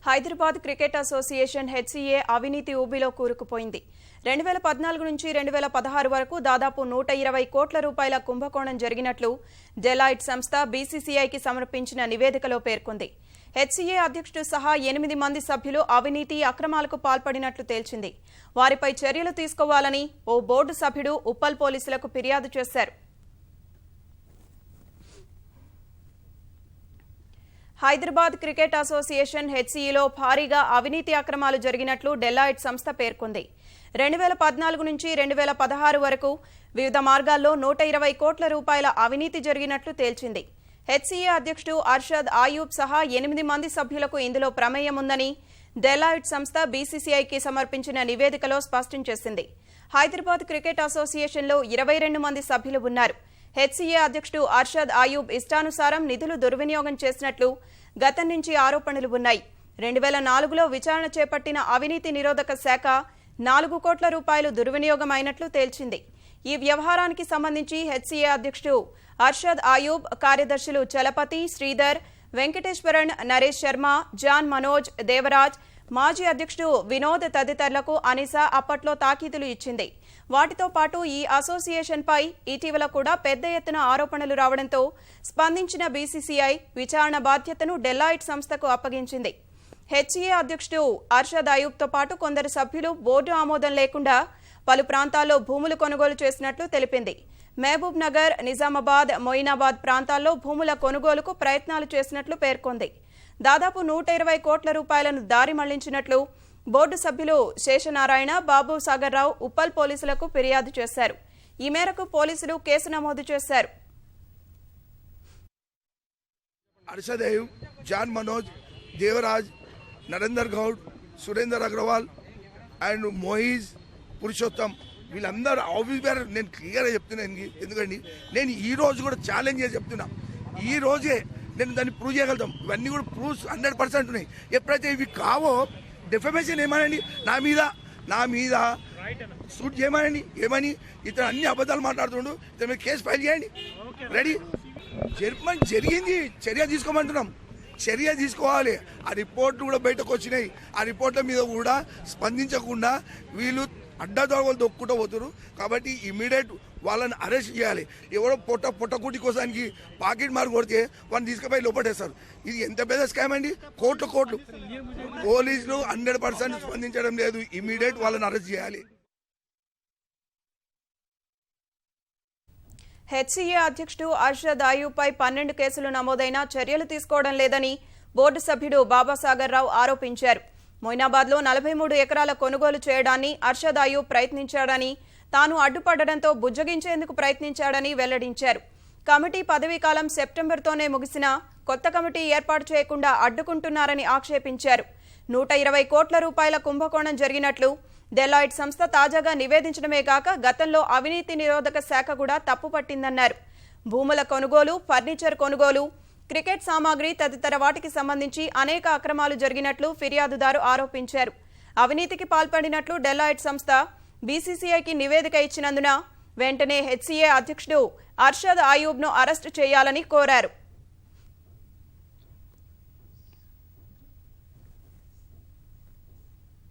Hyderabad cricket association HCA అవినీతి ఊబిలో కూరుకుపోయింది. 2014 నుంచి 2016 వరకు దాదాపు 120 కోట్ల రూపాయల కుంభకోణం జరిగినట్లు డెలాయిట్ సంస్థ బీసీసీఐకి సమర్పించిన నివేదికలో పేర్కొంది. హెచ్సీఏ అధ్యక్షుడు సహా 8 మంది సభ్యులు అవినీతి అక్రమాలకు పాల్పడినట్లు తేల్చింది. వారిపై చర్యలు తీసుకోవాలని ఓ బోర్డు సభ్యుడు ఉప్పల్ పోలీసులకు ఫిర్యాదు చేశారు. హైదరాబాద్ క్రికెట్ అసోసియేషన్ హెచ్సీఏలో భారీగా అవినీతి అక్రమాలు జరిగినట్లు డెలాయిట్ సంస్థ పేర్కొంది. 2014 నుంచి 2016 వరకు వివిధ మార్గాల్లో 120 కోట్ల రూపాయల అవినీతి జరిగినట్లు తేల్చింది. హెచ్సీఏ అధ్యక్షుడు అర్షద్ ఆయూబ్ సహా 8 మంది సభ్యులకు ఇందులో ప్రమేయం ఉందని డెలాయిట్ సంస్థ బీసీసీఐకి సమర్పించిన నివేదికలో స్పష్టం చేసింది. హైదరాబాద్ క్రికెట్ అసోసియేషన్లో 22 మంది సభ్యులు ఉన్నారు. హెచ్సీఏ అధ్యక్షుడు అర్షద్ ఆయూబ్ ఇష్టానుసారం నిధులు దుర్వినియోగం చేసినట్లు గతం నుంచి ఆరోపణలు ఉన్నాయి. 2004లో విచారణ చేపట్టిన అవినీతి నిరోధక శాఖ 4 కోట్ల రూపాయలు దుర్వినియోగం అయినట్లు తేల్చింది. ఈ వ్యవహారానికి సంబంధించి హెచ్సీఏ అధ్యక్షుడు అర్షద్ ఆయూబ్, కార్యదర్శులు చలపతి, శ్రీధర్, వెంకటేశ్వరన్, నరేష్ శర్మ, జాన్ మనోజ్, దేవరాజ్, మాజీ అధ్యక్షుడు వినోద్ తదితరులకు అనిసా అప్పట్లో తాకీదులు ఇచ్చింది. వాటితో పాటు ఈ అసోసియేషన్పై ఇటీవల కూడా పెద్ద ఎత్తున ఆరోపణలు రావడంతో స్పందించిన బీసీసీఐ విచారణ బాధ్యతను డెలాయిట్ సంస్థకు అప్పగించింది. హెచ్సీఏ అధ్యక్షుడు అర్షద్ ఆయూబ్తో పాటు కొందరు సభ్యులు బోర్డు ఆమోదం లేకుండా పలు ప్రాంతాల్లో భూములు కొనుగోలు చేసినట్లు తెలిపింది. మహబూబ్ నగర్, నిజామాబాద్, మొయినాబాద్ ప్రాంతాల్లో భూముల కొనుగోలుకు ప్రయత్నాలు చేసినట్లు పేర్కొంది. దాదాపు 120 కోట్ల రూపాయలను దారి మళ్లించినట్లు బోర్డు సభ్యులు శేషనారాయణ, బాబు సాగర్ రావు ఉప్పల్ పోలీసులకు ఫిర్యాదు చేశారు. ఈ మేరకు పోలీసులు కేసు నమోదు చేశారు. అర్షద్ ఆయూబ్, జాన్ మనోజ్, దేవరాజ్, నరేందర్ గౌడ్, సురేందర్ అగ్రవాల్ అండ్ మోయిజ్ పురుషోత్తం వీళ్ళందరూ ఆఫీస్ బేర్. నేను క్లియర్గా చెప్తున్నాను, ఎందుకంటే నేను ఈ రోజు కూడా ఛాలెంజ్ చేసి చెప్తున్నా. ఈ రోజే నేను దాన్ని ప్రూవ్ చేయగలుగుతాం. ఇవన్నీ కూడా ప్రూఫ్స్ 100% ఉన్నాయి. ఎప్పుడైతే ఇవి కావో డెఫమేషన్ ఏమనండి, నా మీద సూట్ చేయమనండి. ఏమని ఇతను అన్ని అబద్ధాలు మాట్లాడుతుండు, ఇతని మీద కేసు ఫైల్ చేయండి. రెడీ జరిగింది, చర్య తీసుకోమంటున్నాం. చర్య తీసుకోవాలి. ఆ రిపోర్ట్లు కూడా బయటకు వచ్చినాయి. ఆ రిపోర్ట్ల మీద కూడా స్పందించకుండా వీళ్ళు అడ్డదొరగలు దొక్కుంటూ పోతున్నారు. కాబట్టి ఇమీడియట్ వాళ్ళని అరెస్ట్ చేయాలి. ఎవరో పొట్టకుటి కోసానికి పాకెట్ మార్క్ కొడితే వాళ్ళని తీసుకుపోయి లోపడేస్తారు. ఇది ఎంత పెద్ద స్కామ్ అండి. కోట్లు పోలీసులు 100% స్పందించడం లేదు. ఇమీడియట్ వాళ్ళని అరెస్ట్ చేయాలి. హెచ్సీఏ అధ్యక్షుడు అర్షద్ ఆయూబ్పై 12 కేసులు నమోదైనా చర్యలు తీసుకోవడం లేదని బోర్డు సభ్యుడు బాబాసాగర్ రావు ఆరోపించారు. మొయినాబాద్లో 43 ఎకరాల కొనుగోలు చేయడాన్ని అర్షద్ ఆయూబ్ ప్రయత్నించాడని, తాను అడ్డుపడడంతో బుజ్జగించేందుకు ప్రయత్నించాడని వెల్లడించారు. కమిటీ పదవీకాలం సెప్టెంబర్తోనే ముగిసినా కొత్త కమిటీ ఏర్పాటు చేయకుండా అడ్డుకుంటున్నారని ఆక్షేపించారు. 120 కోట్ల రూపాయల కుంభకోణం జరిగినట్లు డెలాయిట్ సంస్థ తాజాగా నివేదించడమే కాక గతంలో అవినీతి నిరోధక శాఖ కూడా తప్పుపట్టిందన్నారు. భూముల కొనుగోలు, ఫర్నిచర్ కొనుగోలు, క్రికెట్ సామాగ్రి తదితర వాటికి సంబంధించి అనేక అక్రమాలు జరిగినట్లు ఫిర్యాదుదారు ఆరోపించారు. అవినీతికి పాల్పడినట్లు డెలాయిట్ సంస్థ బీసీసీఐకి నివేదిక ఇచ్చినందున వెంటనే హెచ్సీఏ అధ్యక్షుడు అర్షద్ ఆయూబ్ను అరెస్టు చేయాలని కోరారు.